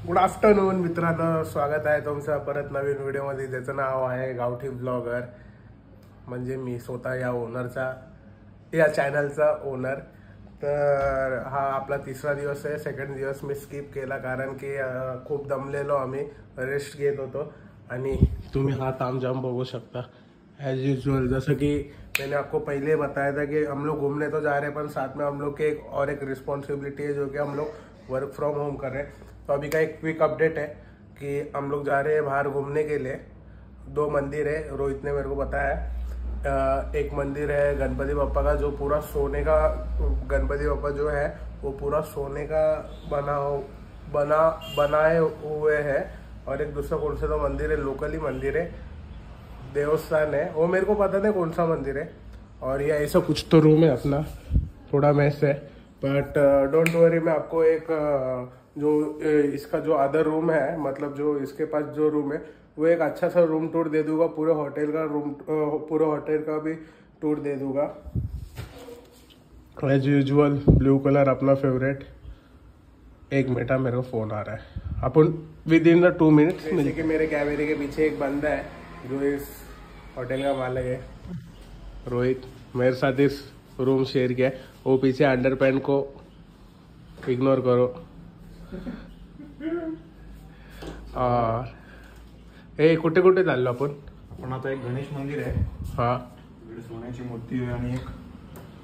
Good afternoon मित्रांनो, स्वागत आहे तुमचं परत नवीन व्हिडिओमध्ये ज्याचं नाव आहे गावठी ब्लॉगर. म्हणजे मी स्वतः या ओनरचा, या चॅनलचा ओनर. तर हा आपला तिसरा दिवस आहे. सेकंड दिवस मी स्किप केला कारण की खूप दमलेलो, आम्ही रेस्ट घेत होतो. आणि तुम्ही हा तामझाम बघू शकता एज यूजुअल. जैसे कि मैंने आपको पहले बताया था कि हम लोग घूमने तो जा रहे हैं, पर साथ में हम लोग के एक रिस्पॉन्सिबिलिटी है जो कि हम लोग वर्क फ्रॉम होम कर रहे हैं. तो अभी का एक क्विक अपडेट है कि हम लोग जा रहे हैं बाहर घूमने के लिए. 2 मंदिर है, रोहित ने मेरे को बताया. एक मंदिर है गणपति बप्पा का, जो पूरा सोने का, गणपति बप्पा जो है वो पूरा सोने का बनाए हुए है. और एक दूसरा कौन सा तो मंदिर है, लोकली मंदिर है, देवस्थान है, वो मेरे को पता नहीं कौन सा मंदिर है. और ये ऐसा कुछ तो रूम है अपना, थोड़ा मैस है. बट डोंट वरी, मैं आपको एक जो इसका जो अदर रूम है, मतलब जो इसके पास जो रूम है, वो एक अच्छा सा रूम टूर दे दूंगा. पूरे होटल का रूम, पूरे होटल का भी टूर दे दूंगा. एज यूजुअल ब्लू कलर अपना फेवरेट. 1 मिनट, मेरे को फोन आ रहा है. अपन विद इन द 2 मिनट्स. जैसे कि मेरे कैमरे के पीछे एक बंदा है जो इस होटल का मालिक है, रोहित. मेरे साथ इस रूम शेयर किया है. वो पीछे अंडरपैंट को इग्नोर करो. और हे कुठे कुठे चाललो आपण आता एक गणेश मंदिर आहे. हा, इकडे सोन्याची मूर्ती आहे आणि एक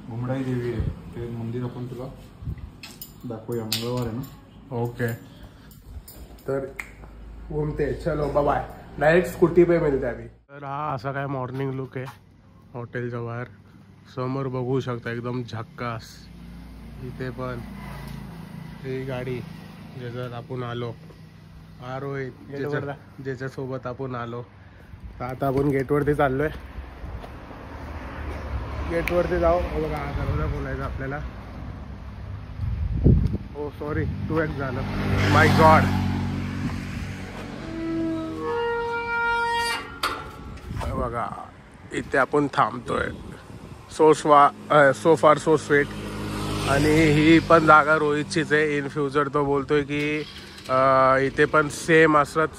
घुमडाई देवी आहे. ते मंदिर आपण तुला दाखवूया. मंगळवार आहे ना. ओके, तर घूमते. चलो बाय. डायरेक्ट स्कूटी पे मिळते अभी. तर हा असा काय मॉर्निंग लुक आहे हॉटेलच्या बाहेर. समोर बघू शकता एकदम झक्कास. इथे पण ही गाडी ज्याच्यात आपण आलो, ज्याच्यासोबत आपण आलो. तर आता आपण गेटवरती चाललोय. गेटवरती जाऊ. बघा, हा दरवाजा बोलायचा आपल्याला. ओ सॉरी, 2x झालं. माय गॉड. बघा, इथे आपण थांबतोय. सो फार सो स्वीट. आणि ही पण जागा रोहितचीच आहे. इन फ्युचर तो बोलतोय की इथे पण सेम असंच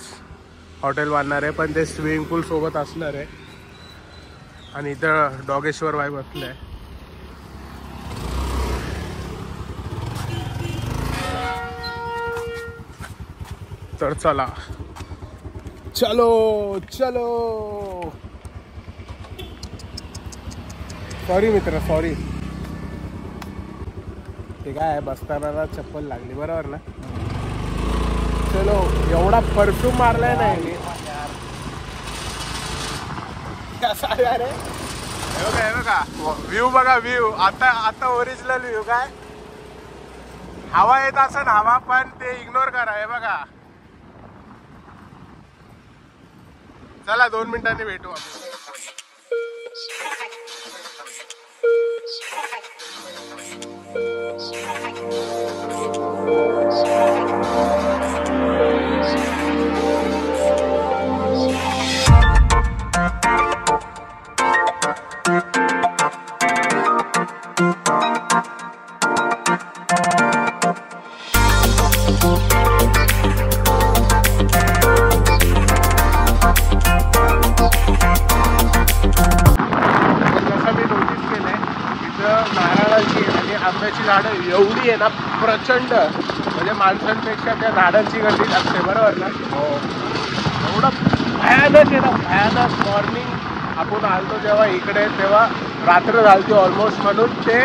हॉटेल बांधणार आहे, पण ते स्विमिंग पूल सोबत असणार आहे. आणि इथं डॉगेश्वर बाई बसले आहे. तर चला, चलो चलो. सॉरी मित्र, सॉरी. ते काय बसताना चप्पल लागली, बरोबर ना. चलो, एवढा परफ्यूम मारलाय नाही कसा आहे रे. हे बघा व्ह्यू, बघा व्ह्यू. आता ओरिजिनल व्ह्यू. काय हवा येत असेल, हवा, पण ते इग्नोर करा. हे बघा. चला 2 मिनिटांनी भेटू आपण. आंब्याची झाडं एवढी आहे ना, प्रचंड. म्हणजे माणसांपेक्षा त्या झाडांची गर्दी असते, बरोबर ना. हो, एवढं भयानक आहे ना, भयानक. मॉर्निंग आपण आलतो जेव्हा इकडे, तेव्हा रात्र झालती ऑलमोस्ट, म्हणून ते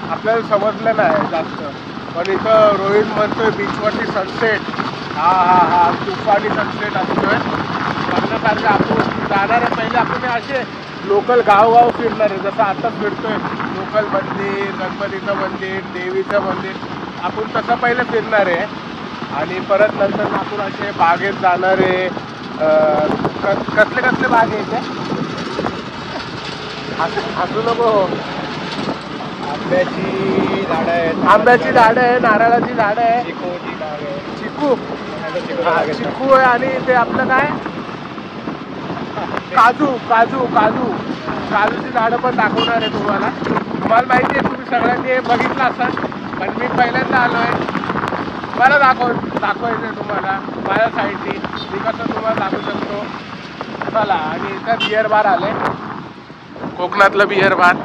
आपल्याला समजलं नाही जास्त. पण इथं रोहित म्हणतोय बीचवरती सनसेट, हा तुफानी सनसेट असतोय बघण्यासारखं. आपण जाणार आहे. पहिले आपण असे लोकल गावगाव फिरणार आहे, जसं आता फिरतोय. लोकल मंदिर, गणपतीचं मंदिर, देवीचं मंदिर, आपण तसं पहिलं फिरणार आहे. आणि परत नंतर आपण असे बागेत जाणार आहे. कसले कसले बाग आहे ते हसू नको. आंब्याची झाडं आहेत, आंब्याची झाडं आहे, नारळाची झाडं आहे, चिकू आहे. आणि ते आपलं काय, काजूची झाडं पण दाखवणार आहे तुम्हाला. तुम्हाला माहिती आहे, तुम्ही सगळ्यांनी हे बघितलं असाल, पण मी पहिल्यांदा आलो आहे. मला दाखवायचं तुम्हाला माझ्या साईडनी मी कसं तुम्हाला दाखवू शकतो. चला. आणि इथं बिअर बार आले, कोकणातलं बिअर बार.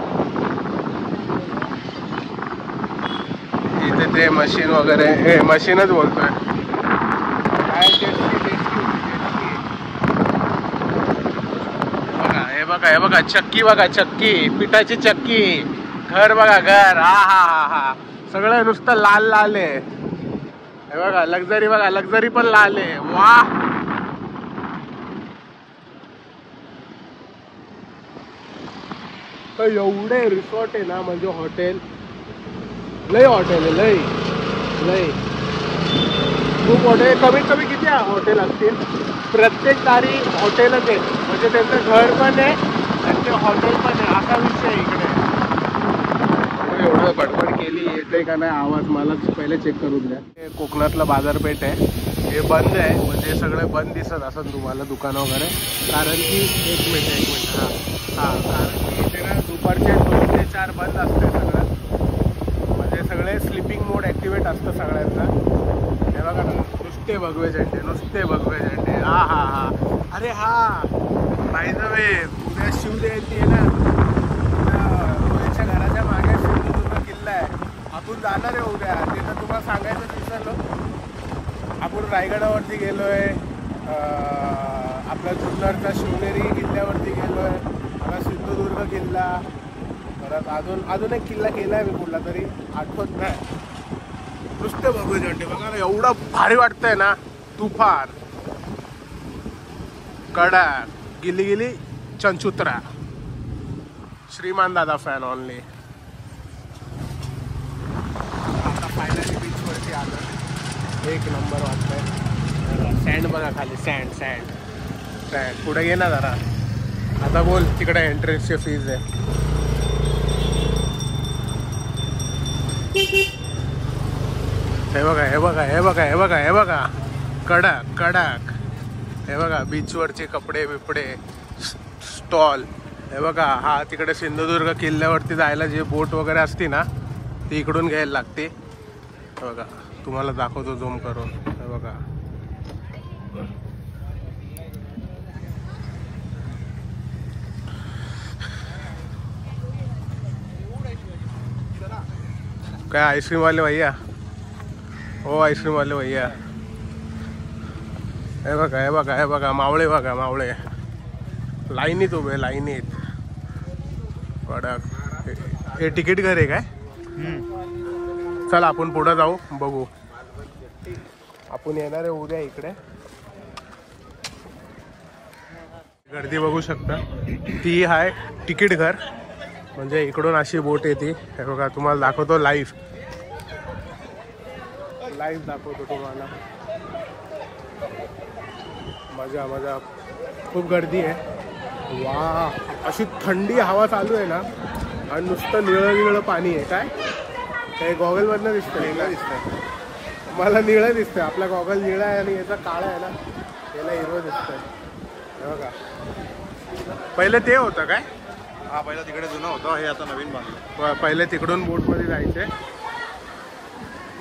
इथे ते मशीन वगैरे, हे मशीनच बोलतोय काय, हे बघा चक्की, बघा चक्की, पिठाची चक्की. घर बघा, घर. हा हा हा हा, सगळं नुसतं लाल लाल आहे. हे बघा लक्झरी, बघा लक्झरी पण लाल आहे. वा. तर एवढे रिसॉर्ट आहे ना, म्हणजे हॉटेल, लय हॉटेल आहे, लय लय खूप हॉटेल. कमीत कमी किती हॉटेल असतील, प्रत्येक दारी हॉटेलच आहे. म्हणजे त्यांचं घर पण आहे आणि ते हॉटेल पण आहे, असा विषय इकडे. एवढं बडबड केली, येते का नाही आवाज मलाच पहिले चेक करून द्या. हे कोकणातलं बाजारपेठ आहे, हे बंद आहे. म्हणजे सगळे बंद दिसत असं तुम्हाला दुकानं वगैरे, कारण की एक मिनिट हां कारण की इथे ना दुपारचे 2 ते 4 बंद असते सगळं. म्हणजे सगळे स्लिपिंग मोड ॲक्टिवेट असतं सगळ्यांचा. हे बघा ना, नुसते भगवे झेंडे, नुसते भगवे झेंडे. हा हा हा. अरे हा, बाय द वे, उद्या शिवजयंती आहे ना, रोहितच्या घराच्या मागे सिंधुदुर्ग किल्ला आहे. आपण जाणार आहे उद्या. तिथं तुम्हाला सांगायचं विसरलो, आपण रायगडावरती गेलोय, आपला जुन्नरचा शिवनेरी किल्ल्यावरती गेलोय, आपला सिंधुदुर्ग किल्ला, परत अजून एक किल्ला केला आहे मी कुठला तरी, आठवत नाही. नुसते भगवे झेंडे बघा ना, एवढं भारी वाटतंय ना. तुफान, कडक, गिली गिली, चंचुत्रा, श्रीमान दादा फॅन ऑनली. आता फायनली बीचवरती आलं, एक नंबर वाटतंय. सँड बघा खाली, सँड सँड सँड. पुढे घे ना जरा. आता बोल, तिकडे एंट्रन्सची फीज आहे. हे बघा, हे बघा, हे बघा, हे बघा, हे बघा, कडक कडक. हे बघा बीचवरचे कपडे बिपडे, स्टॉल. हे बघा, हा तिकडे सिंधुदुर्ग किल्ल्यावरती जायला जे बोट वगैरे असते ना, ती इकडून घ्यायला लागते. हे बघा, तुम्हाला दाखवतो झूम करून. हे बघा, काय आईस्क्रीम वाले भैया, हो आईस्क्रीम वाले भैया. हे बघा, हे बघा, हे बघा, मावळे बघा, मावळे लाईनीत उभे, लाईनीत. कडक. हे तिकीट घर आहे काय? चला आपण पुढे जाऊ, बघू. आपण येणार आहे उद्या इकडे. गर्दी बघू शकता, ती आहे तिकीट घर. म्हणजे इकडून अशी बोट येते. हे बघा, तुम्हाला दाखवतो लाईव्ह दाखवतो तुम्हाला. मजा मजा, खूप गर्दी आहे. वा, अशी थंडी हवा चालू आहे ना, आणि नुसतं निळं निळं पाणी आहे. काय हे गॉगलमधनं दिसतंय, मला निळं दिसतंय. आपला गॉगल निळा आहे आणि याचा काळा आहे ना, याला हिरवं दिसतंय. हे बघा, पहिले ते होतं काय? हा, पहिला तिकडे जुनं होतं, हे आता नवीन बांधलं. पहिले तिकडून बोटमध्ये जायचे,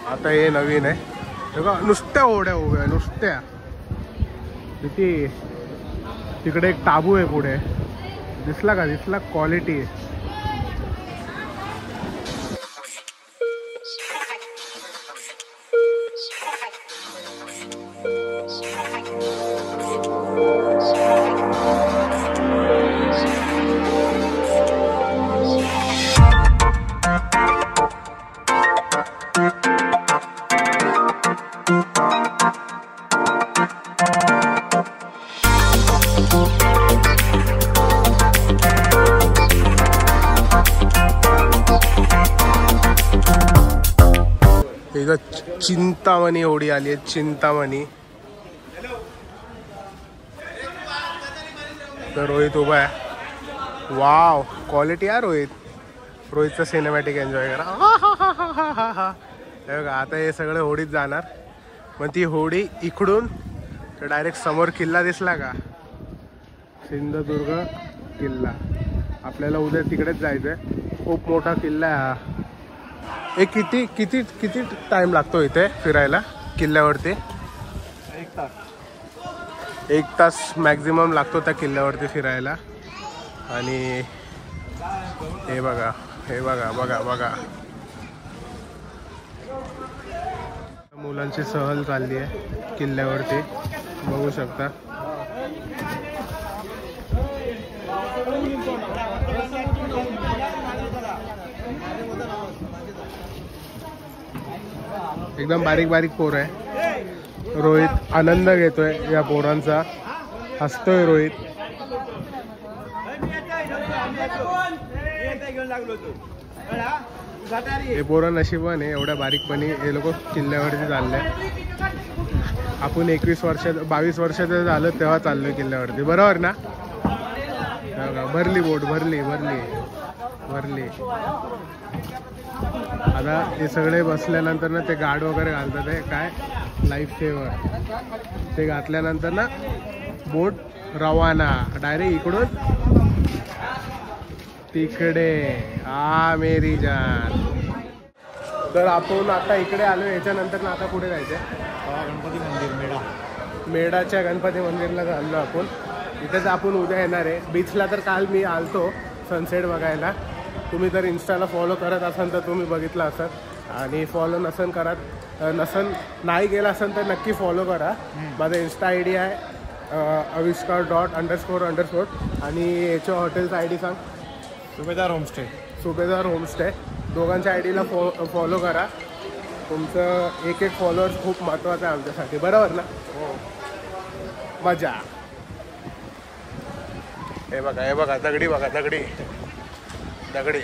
आता हे नवीन आहे. बघा, नुसत्या ओढ्या उभ्या, नुसत्या. किती, तिकडे एक टाबू आहे पुढे, दिसला का? दिसला? क्वालिटी. चिंतामणी होडी आली आहे, चिंतामणी. तर रोहित उभा आहे. वाव, क्वालिटी आहे रोहित. रोहितचं सिनेमॅटिक एन्जॉय करा. हे बघा, आता हे सगळं होडीत जाणार. मग ती होडी इकडून तर डायरेक्ट समोर किल्ला दिसला का, सिंधुदुर्ग किल्ला. आपल्याला उद्या तिकडेच जायचं आहे. खूप मोठा किल्ला आहे हा. किती किती किती टाइम लागतो इथे फिरायला? किल्ल्यावरती? 1 तास मॅक्झिमम लागतो त्या किल्ल्यावरती फिरायला. आणि हे बघा, हे बघा, बघा बघा, मुलांची सहल चालली आहे किल्ल्यावरती, बघू शकता. एकदम बारीक बारीक पोर आहे. रोहित आनंद घेतोय या पोरांचा, हसतोय रोहित. हे पोरं नशिबाने एवढ्या बारीकपणी हे लोक किल्ल्यावरती चालले. आपण 22 वर्षाचं झालं तेव्हा चाललोय किल्ल्यावरती, बरोबर ना? भरली बोट, भरली भरली भरली. आता हे सगळे बसल्यानंतर ना ते गार्ड वगैरे घालतात, हे काय लाईफ सेवर, ते घातल्यानंतर ना बोट रवाना डायरेक्ट इकडून तिकडे. मेरी जान. तर आपण आता इकडे आलो, याच्यानंतर ना आता पुढे जायचंय गणपती मंदिर, मेढाच्या गणपती मंदिरला चाललो आपण. इथेच आपण उद्या येणार आहे. बीचला तर काल मी आलतो सनसेट बघायला. तुम्ही जर इंस्टाला फॉलो करत असाल तर तुम्ही बघितलं असाल, आणि फॉलो नाही केला असेल तर नक्की फॉलो करा. माझा इंस्टा ID आहे aviskar.__. आणि याच्या हॉटेलचा ID सांग. सुभेदार होमस्टे. सुभेदार होमस्टे. दोघांच्या IDला फॉलो करा. तुमचं एक फॉलोअर्स खूप महत्त्वाचं आहे आमच्यासाठी, बरोबर ना? हो. मजा. हे बघा, हे बघा, दगडी बघा, दगडी दगडी.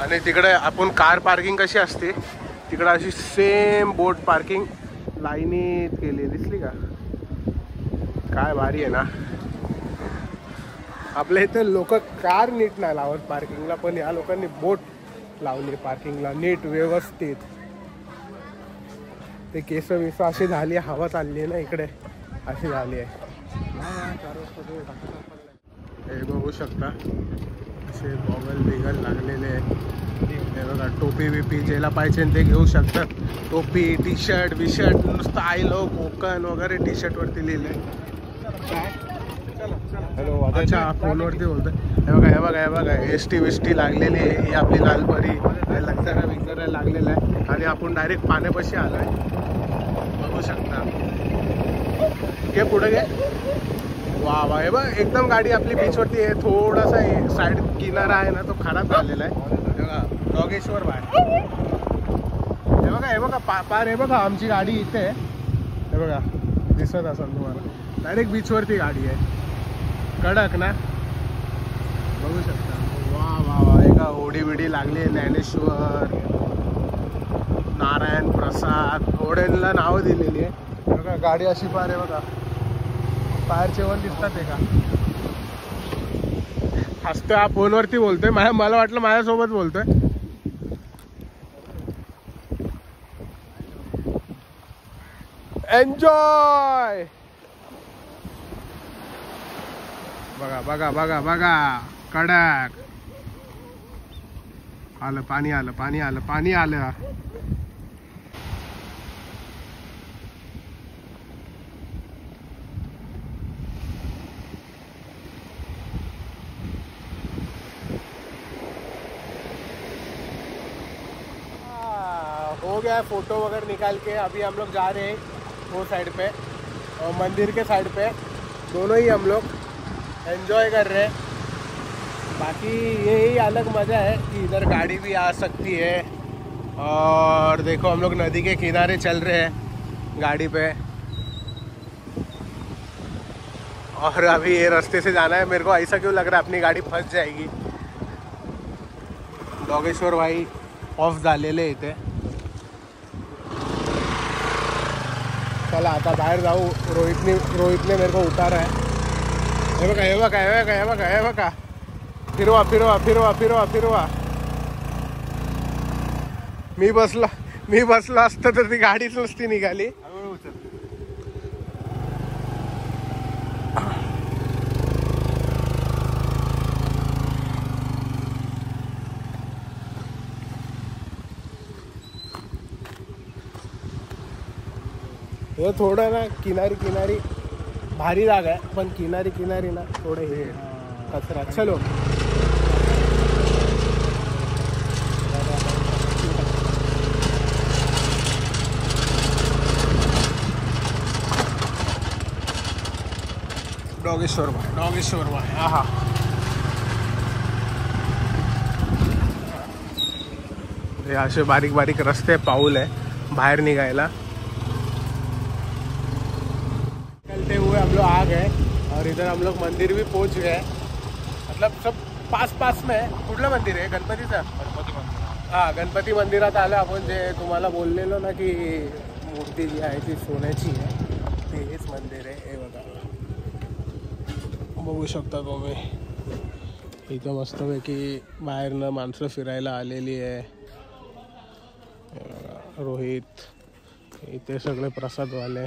आणि तिकडे आपण कार पार्किंग कशी असते तिकडे अशी सेम बोट पार्किंग लाईनीत केली, दिसली का? काय भारी आहे ना. आपल्या इथे लोक कार नीट नाही लावत पार्किंगला, पण या लोकांनी बोट लावली पार्किंगला नीट व्यवस्थित. ते केस विस अशी झाली, हवा चालली आहे ना इकडे, अशी झाली आहे. हे बघू शकता, असे गॉगल बिगल लागलेले आहेत. हे बघा, टोपी बिपी ज्याला पाहिजे ते घेऊ शकतात. टोपी, टी शर्ट बिशर्ट, नुसतं आय लव कोकण वगैरे टी शर्टवरती लिहिलं आहे. हॅलो, अच्छा, फोनवरती बोलतोय. हे बघा, हे बघा, हे बघा, ST बिस्टी लागलेली आहे. ही आपली लालपरी लक्झरा बिक्झरा लागलेला आहे. आणि आपण डायरेक्ट पाण्यापाशी आलो आहे, बघू शकता. घे पुढे घे. वा वा, हे बघ, एकदम गाडी आपली बीचवरती आहे. थोडासा साईड किनारा आहे ना, तो खराब झालेला आहे. हे बघा, योगेश्वर बाय. हे बघा, हे बघा, पार हे बघा, आमची गाडी इथे आहे. हे बघा, दिसत असेल तुम्हाला, डायरेक्ट बीचवरती गाडी आहे. कडक ना, बघू शकता. वा वा वा, एका होडी बिडी लागली. ज्ञानेश्वर, नारायण प्रसाद, होड्यांना नावं दिलेली आहे. बघा, गाडी अशी पार आहे बघा. फायर सेवन दिसतात आहे का? हसतोय, हा फोनवरती बोलतोय. मला वाटलं माझ्यासोबत बोलतोय. एन्जॉय. बघा बघा बघा बघा, कडक आलं पाणी, आलं पाणी, आलं पाणी, आलं. हो गया फोटो वगैरह निकाल के. अभी हम लोग जा रहे हैं वो साइड पे, मंदिर के साइड पे. दोनों ही हम लोग एंजॉय कर रहे हैं. बाकी यही अलग मज़ा है कि इधर गाड़ी भी आ सकती है. और देखो, हम लोग नदी के किनारे चल रहे हैं गाड़ी पे. और अभी ये रास्ते से जाना है. मेरे को ऐसा क्यों लग रहा है अपनी गाड़ी फंस जाएगी. योगेश्वर भाई ऑफ झालेले इथे. चला आता बाहेर जाऊ. रोहितने मेरे को उतारा है. हे बघा, हे बघा, हे बघा, हे बघा, हे बघा, फिरवा फिरवा फिरवा फिरवा फिरवा. मी बसलो असतं तर ती गाडीच नसती निघाली. हे थोडं ना किनारी किनारी भारी जागा आहे, पण किनारी किनारी ना थोडं हे कचरा. चलो डॉगेश्वर भाई. हा हे असे बारीक बारीक रस्ते पाऊल आहे बाहेर निघायला. चलते हुए हम लोग आ गए और इधर हम लोग मंदिर भी पहुंच गए. मतलब सब पास में है. कुठलं मंदिर आहे? गणपतीचं. हा गणपती मंदिरात आलं आपण. जे तुम्हाला बोललेलो ना की मूर्ती जी आहे ती सोन्याची आहे, ते हेच मंदिर आहे. हे बघा बघू शकता तुम्ही. इथं मस्तपैकी बाहेरनं माणसं फिरायला आलेली आहे. रोहित इथे सगळे प्रसादवाले.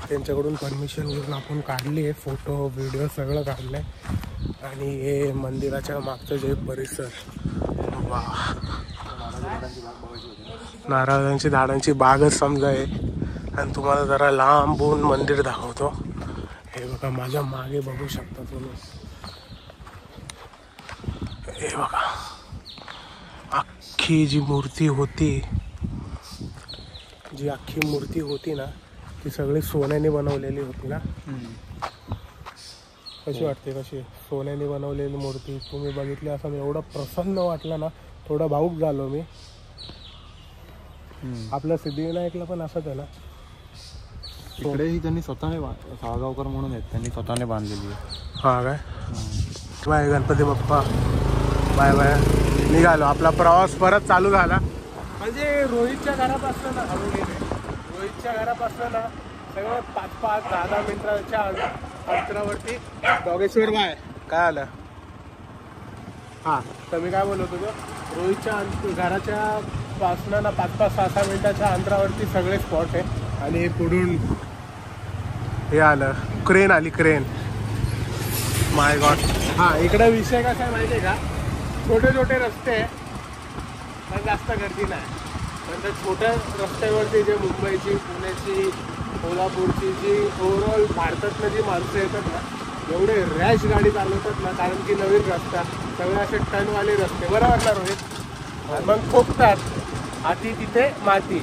त्यांच्याकडून परमिशन घेऊन आपण काढली आहे. फोटो व्हिडिओ सगळं काढलं आहे. आणि हे मंदिराच्या मागचं जे परिसर, वा नारळांची झाडांची बागच समजा आहे. आणि तुम्हाला जरा लांबून मंदिर दाखवतो. हे बघा माझ्या मागे बघू शकता तुम्ही. हे बघा अख्खी जी मूर्ती होती ना ती सगळी सोन्याने बनवलेली होती ना. कशी वाटते? कशी सोन्याने बनवलेली मूर्ती तुम्ही बघितली असं एवढं प्रसन्न वाटलं ना. थोडा भावुक झालो मी. आपल्या सिद्धिविनायकला पण असंच आहे ना. इकडेही त्यांनी स्वतःने साळगावकर म्हणून आहेत, त्यांनी स्वतःने बांधलेली आहे. हा काय. Bye Ganpati Bappa. Bye bye. निघालो. आपला प्रवास परत चालू झाला. म्हणजे रोहितच्या घरापासून ना रोहितच्या घरापासून ना सगळं 5-5, 10-10 मिनिटाच्या अंतरावरती डॉगेश्वर बाय. काय आलं? हां तर मी काय बोलत होतो, रोहितच्या घराच्या पासून ना 5-5, 6-6 मिनिटाच्या अंतरावरती सगळे स्पॉट आहे. आणि पुढून हे आलं, क्रेन आली, क्रेन. माय गॉड. हां इकडं विषय कसा आहे माहिती आहे का, छोटे छोटे रस्ते आहे पण जास्त गर्दी नाही. नंतर छोट्या रस्त्यावरती जे मुंबईची, पुण्याची, कोल्हापूरची जी ओव्हरऑल भारतातनं जी माणसं येतात ना, एवढे रॅश गाडी चालवतात ना, कारण की नवीन रस्ता, सगळे असे टनवाले रस्ते. बरोबर ना रोहित? मग ठोकतात. हाती तिथे माती.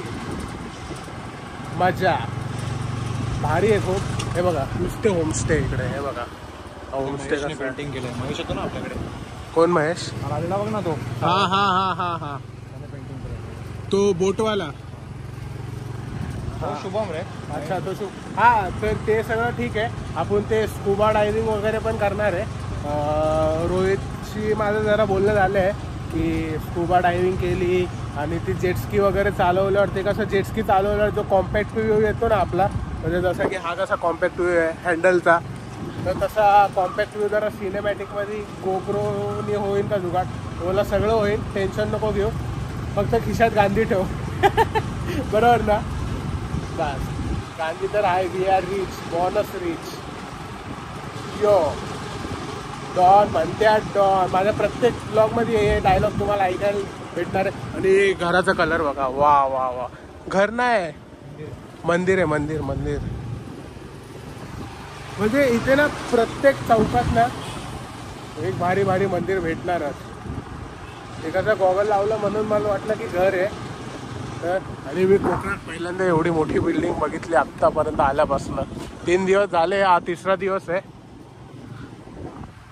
मजा भारी आहे खूप. हे बघा नुसते होमस्टे इकडे. हे बघा होमस्टे कसं पेंटिंग केलंय. महेश होतो ना आपल्याकडे. कोण महेश? आलेला बघ ना तो. हा हा हा हा हा पेंटिंग केलं तो बोटवाला. शुभम रे. अच्छा तो हा. तर ते सगळं ठीक आहे. आपण ते स्कुबा डायव्हिंग वगैरे पण करणार आहे. रोहितशी माझं जरा बोलणं झालं आहे की स्कुबा डायव्हिंग केली आणि ती जेटस्की वगैरे चालवल्यावर, ते कसं जेटस्की चालवल्यावर जो कॉम्पॅक्ट व्ह्यू येतो ना आपला, म्हणजे जसं की हा कसा कॉम्पॅक्ट व्ह्यू आहे हँडलचा, तर तसा कॉम्पॅक्ट व्ह्यू जरा सिनेमॅटिकमध्ये गोप्रोनी होईल का जुगाड? मला सगळं होईल, टेन्शन नको घेऊ. फक्त खिशात गांधी ठेव. बरोबर ना? बस गांधी तर आहे. We are rich, bonus rich. यो डॉन म्हणत्या डॉन. माझ्या प्रत्येक ब्लॉगमध्ये हे डायलॉग तुम्हाला ऐकायला भेटणार आहे. आणि घराचा कलर बघा, वा वा वा. घर नाही, मंदिर आहे, मंदिर मंदिर. म्हणजे इथे ना प्रत्येक चौकात ना एक भारी भारी मंदिर भेटणारच. एखादा गॉगल लावला म्हणून मला वाटलं की घर आहे तर. आणि मी कोकणात पहिल्यांदा एवढी मोठी बिल्डिंग बघितली आत्तापर्यंत आल्यापासून. 3 दिवस झाले, हा 3रा दिवस आहे.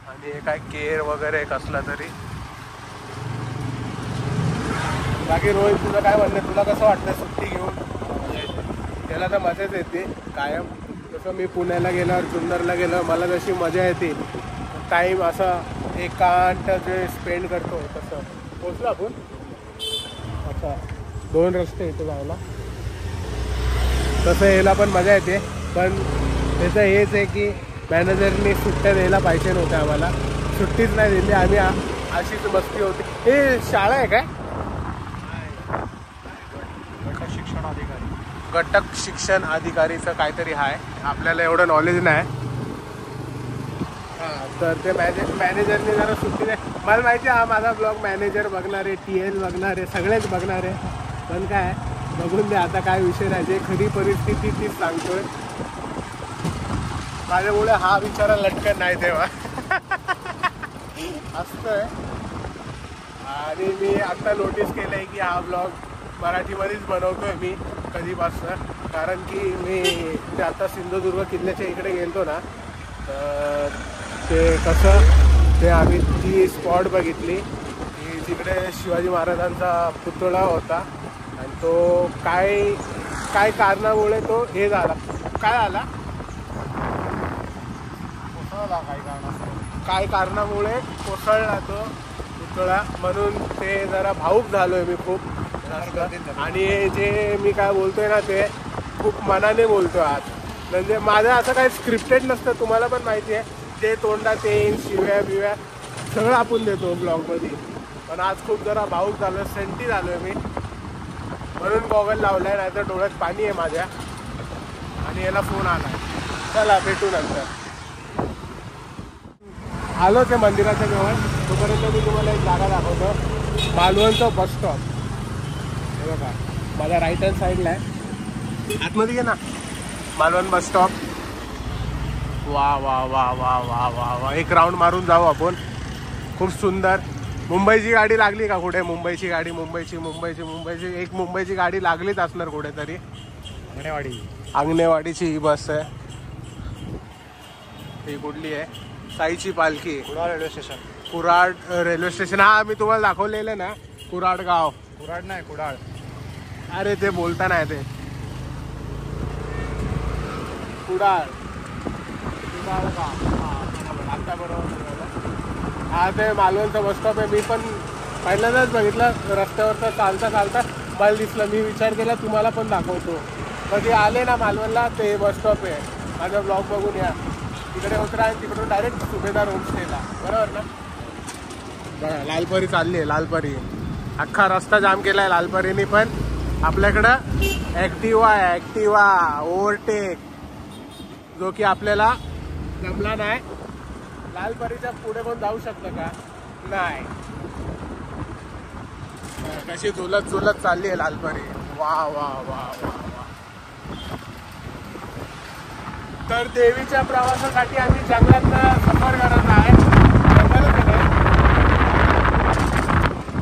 आणि हे काय केर वगैरे कसला तरी. बाकी रोहित तुझं काय म्हणणं, तुला कसं वाटतं सुट्टी घेऊन? त्याला तर मजाच येते कायम. जसं मी पुण्याला गेल्यावर जुन्नरला गेलो, मला जशी मजा येते टाईम असं एकांत जे स्पेंड करतो तसं. पोचलो आपण. अच्छा 2 रस्ते इथे जायला. तसं यायला पण मजा येते. पण त्याचं हेच आहे की मॅनेजरने सुट्ट्या द्यायला पाहिजे नव्हत्या आम्हाला. सुट्टीच नाही दिली. आम्ही अशीच मस्ती होती. हे शाळा आहे काय? शिक्षण अधिकारी, घटक शिक्षण अधिकारीचं काहीतरी आहे. आपल्याला एवढं नॉलेज नाही. हां तर ते मॅनेजरने जरा सुट्टी नाही. मला माहिती आहे हा माझा ब्लॉग मॅनेजर बघणार आहे, TL बघणार आहे, सगळेच बघणार आहे. पण काय बघून दे आता, काय विषय नाही. जे खरी परिस्थिती तीच सांगतोय. माझ्यामुळे हा विचारा लटकन नाही तेव्हा असतंय. आणि मी आता नोटीस केलं आहे की हा ब्लॉग मराठीमध्येच बनवतोय मी कधीपासून. कारण की मी ते आता सिंधुदुर्ग किल्ल्याच्या इकडे गेलतो ना, तर ते कसं ते आम्ही ती स्पॉट बघितली की तिकडे शिवाजी महाराजांचा पुतळा होता. आणि तो काय कारणामुळे तो हे झाला, काय झाला काय कारणामुळे कोसळला तो पुतळा. म्हणून ते जरा भावूक झालोय मी खूप. आणि जे मी काय बोलतोय ना ते खूप मनाने बोलतोय आज. म्हणजे माझं असं काही स्क्रिप्टेड नसतं, तुम्हाला पण माहिती आहे. जे तोंडात येईल शिव्या बिव्या सगळं आपण देतो ब्लॉगमध्ये. पण आज खूप जरा भावूक झालं, सेंटी झालोय मी. म्हणून गॉगल लावलाय, नाही तर डोळ्यात पाणी आहे माझ्या. आणि याला फोन आला. चला भेटू नंतर. आलो ते मंदिराच्या जवळ. तोपर्यंत मी तुम्हाला एक जागा दाखवतो, मालवणचा बस स्टॉप. हे बघा माझ्या राईट हँड साईडला आहे. आतमध्ये घे ना, मालवण बस स्टॉप. वा वा वा वा वा वा वा. एक राऊंड मारून जाऊ आपण. खूप सुंदर. मुंबईची गाडी लागली का कुठे? मुंबईची गाडी, मुंबईची एक मुंबईची गाडी लागलीच असणार कुठेतरी. अंगणेवाडीची ही बस आहे. ही कुठली आहे? साईची पालखी. Kudal railway station. Karad railway station. हा मी तुम्हाला दाखवलेलं ना, कुराड गाव. कुडाळ नाही, कुडाळ. अरे ते बोलता नाही ते. कुडाळ आता बरोबर. हा ते मालवणचा बस स्टॉप आहे. मी पण पहिल्यांदाच बघितलं रस्त्यावरचा चालता मला दिसलं. मी विचार केला तुम्हाला पण दाखवतो. कधी आले ना मालवणला ते बस स्टॉप आहे. माझा ब्लॉग बघून या. तिकडे उतरा आणि तिकडून डायरेक्ट सुभेदार होमस्टेला. बरोबर ना? बघा लालपरी चालली आहे. लालपरी अख्खा रस्ता जाम केला आहे लालपरीने. पण आपल्याकडं ॲक्टिवा आहे, ॲक्टिवा ओव्हरटेक, जो की आपल्याला जमला नाही. लालपरीच्या पुढे पण जाऊ शकतं का? नाही. कशी झुलत चालली आहे लालपरी. वा वा वा वा वा. तर देवीच्या प्रवासासाठी आम्ही जंगलात सफर करत आहे.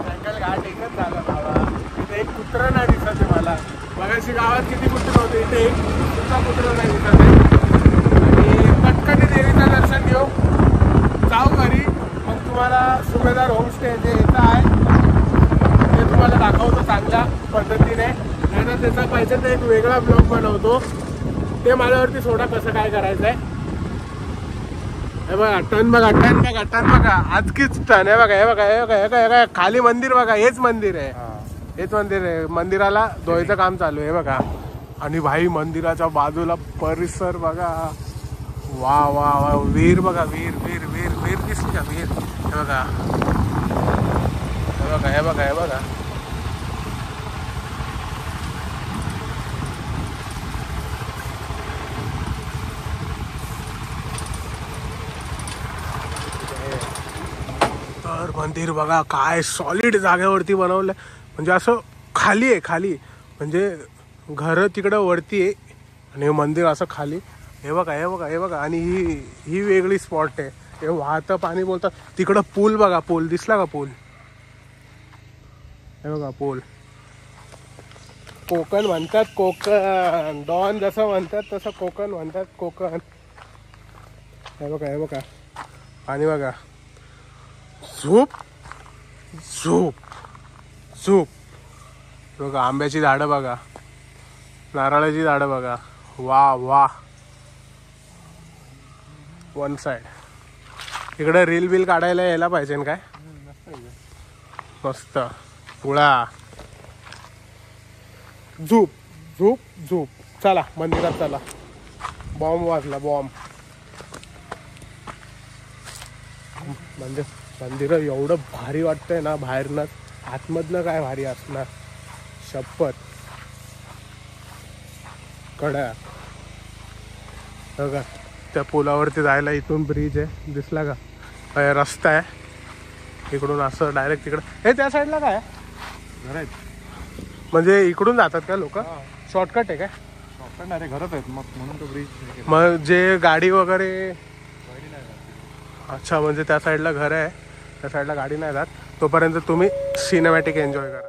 जंगल घाट एकच झालं बाबा. इथे एक कुत्र नाही दिसत आहे मला. बघायची गावात किती कुत्र होते, इथे एक सुद्धा कुत्र नाही दिसत आहे. आणि पटकन देवीचं दर्शन घेऊ, जाऊ घरी. मग तुम्हाला सुभेदार होमस्टे जे येतं आहे ते तुम्हाला दाखवतो चांगल्या पद्धतीने. नाही तर त्याचा पाहिजे तर एक वेगळा ब्लॉग बनवतो. ते माझ्यावरती सोडा कसं काय करायचं आहे. हे बघा टर्न बघा आजकीच टर्न. हे बघा खाली मंदिर बघा. हेच मंदिर आहे. मंदिराला धुवायचं काम चालू आहे बघा. आणि भाई मंदिराच्या बाजूला परिसर बघा. वा वा वा. वीर बघा, वीर दिसली का? वीर हे बघा. मंदिर बघा काय सॉलिड जागेवरती बनवलं, म्हणजे असं खाली आहे, खाली म्हणजे घर तिकडं वरती आहे आणि मंदिर असं खाली. हे बघा हे बघा हे बघा. आणि ही वेगळी स्पॉट आहे. हे वाहतं पाणी बोलतात. तिकडं पूल बघा, पूल दिसला का पूल? हे बघा पूल. कोकण म्हणतात कोकण, डॉन जसं म्हणतात तसं कोकण म्हणतात कोकण. हे बघा हे बघा पाणी बघा. झोप झोप झोप. बघा आंब्याची झाडं बघा, नारळाची झाडं बघा. वा वा. One side. इकडे रील बिल काढायला यायला पाहिजे ना काय. मस्त पुळा. झोप झोप झोप. चला मंदिरात चला. बॉम्ब वाजला बॉम्ब. म्हणजे मंदिर एवढं भारी वाटतंय ना बाहेरनं, आतमधनं काय भारी असणार शपथ. कड्या बघा त्या पुलावरती जायला इथून ब्रिज आहे, दिसला का? रस्ता आहे इकडून असं डायरेक्ट तिकडं. हे त्या साईडला काय घर आहेत, म्हणजे इकडून जातात का लोक? शॉर्टकट आहे काय? शॉर्टकट डायरेक्ट घरात आहेत मग, म्हणून तो ब्रिज. मग जे गाडी वगैरे, अच्छा म्हणजे त्या साईडला घर आहे, त्या साईडला गाडी नाही जात. तोपर्यंत तुम्ही सिनेमॅटिक एन्जॉय करा.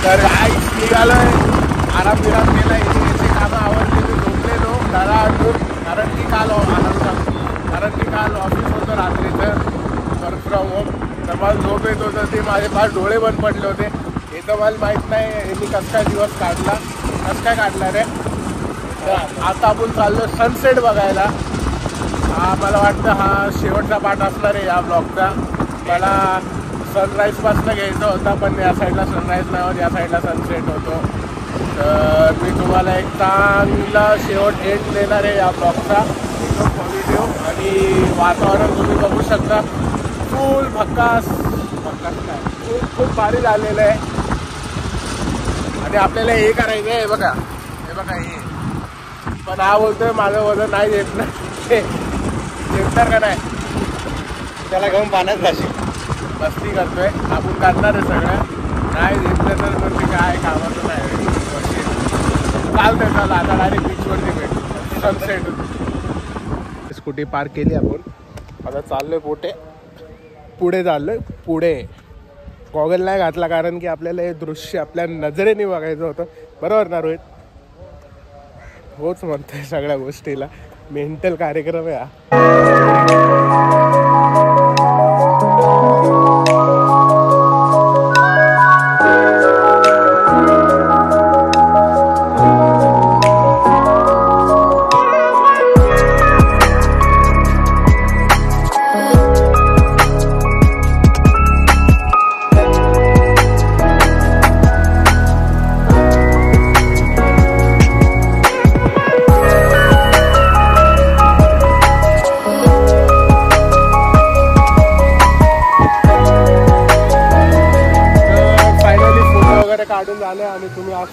तर आईच निघालोय, आराम विराम केला, याची कामं आवडली. मी झोपलेलो घरा अडून, कारण की काल ऑफिस होतं रात्रीचं, वर्क फ्रॉम होम. तर मला झोप येत होतं, ते माझे पाच डोळे बंद पडले होते. हे तर मला माहीत नाही मी कसं काय दिवस काढला, कसं काय काढला रे. तर आता आपण चाललो सनसेट बघायला. हा मला वाटतं हा शेवटचा पार्ट असणार आहे या ब्लॉगचा. मला सनराईजपासून घ्यायचा होता, पण या साईडला सनराईज नाही होत, या साईडला सनसेट होतो. तर मी तुम्हाला एक चांगला शेवट एंड देणार आहे या ब्लॉगचा, एकदम पॉझिटिव्ह. आणि वातावरण तुम्ही बघू शकता, फुल भक्कास काय खूप भारी झालेलं आहे. आणि आपल्याला हे करायचं आहे, बघा हे बघा हे. पण हा बोलतोय माझं वजन नाही देत ना, देणार का नाही, त्याला घेऊन पाण्यात जाशील. मस्ती करतोय, आपण करणार आहे सगळं. नाही घेतलं तर मग ते काय कामाचं नाही. चालतंय चला आता डायरेक्ट बीचवरती भेट, सनसेट. स्कूटी पार्क केली आपण, आता चाललोय पुढे चाललोय पुढे. गॉगल नाही घातला कारण की आपल्याला हे दृश्य आपल्या नजरेने बघायचं होतं. बरोबर ना रोहित? होच म्हणतोय सगळ्या गोष्टीला. मेंटल कार्यक्रम आहे हा.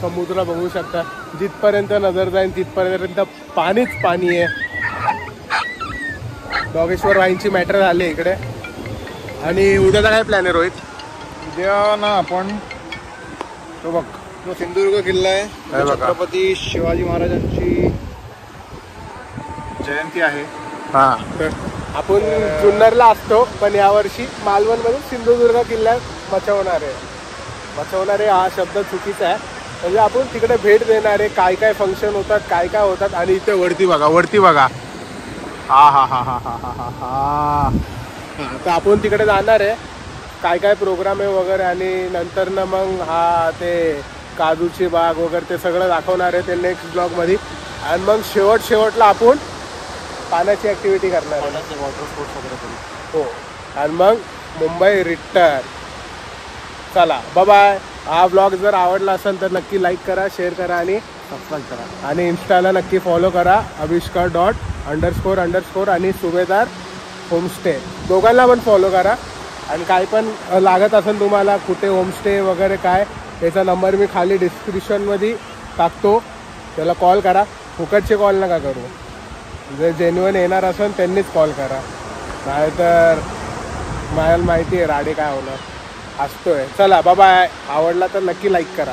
समुद्र बघू शकता. जिथपर्यंत नजर जाईल तिथपर्यंत पाणीच पाणी आहे. डोगेश्वर वाईनची मॅटर झाली इकडे. आणि उद्याचा काय प्लॅन आहे रोहित? उद्या ना आपण तो बघ तो सिंधुदुर्ग किल्ला आहे. छत्रपती शिवाजी महाराजांची जयंती आहे. हां, तर आपण जुन्नरला असतो पण यावर्षी मालवणमध्ये सिंधुदुर्ग किल्ल्यात मचवणार आहे. हा शब्द चुकीचा आहे. म्हणजे आपण तिकडे भेट देणार आहे. काय काय फंक्शन होतात, काय काय होतात. आणि इथे वरती बघा. हा. तर आपण तिकडे जाणार आहे. काय काय प्रोग्राम आहे वगैरे. आणि नंतर ना मग ते काजूची बाग वगैरे ते सगळं दाखवणार आहे ते नेक्स्ट ब्लॉगमध्ये. आणि मग शेवटला आपण पाण्याची ॲक्टिव्हिटी करणार आहे. वॉटर स्पोर्ट्स वगैरे करू. हो. आणि मग मुंबई रिटर्न. चला बाय. हा ब्लॉग जर आवडला असेल तर नक्की लाईक करा, शेअर करा आणि सबस्क्राईब करा. आणि इंस्टाला नक्की फॉलो करा. aviskar.__ आणि सुभेदार होमस्टे दोघांना पण फॉलो करा. आणि काय पण लागत असेल तुम्हाला कुठे होमस्टे वगैरे काय, त्याचा नंबर मी खाली डिस्क्रिप्शनमध्ये टाकतो. त्याला कॉल करा. फुकटचे कॉल नका करू. जे जेन्युइन येणार असेल त्यांनीच कॉल करा. नाहीतर मला माहिती आहे राडे काय होणार. असतोय. चला बाय. आवडला तर नक्की लाईक करा.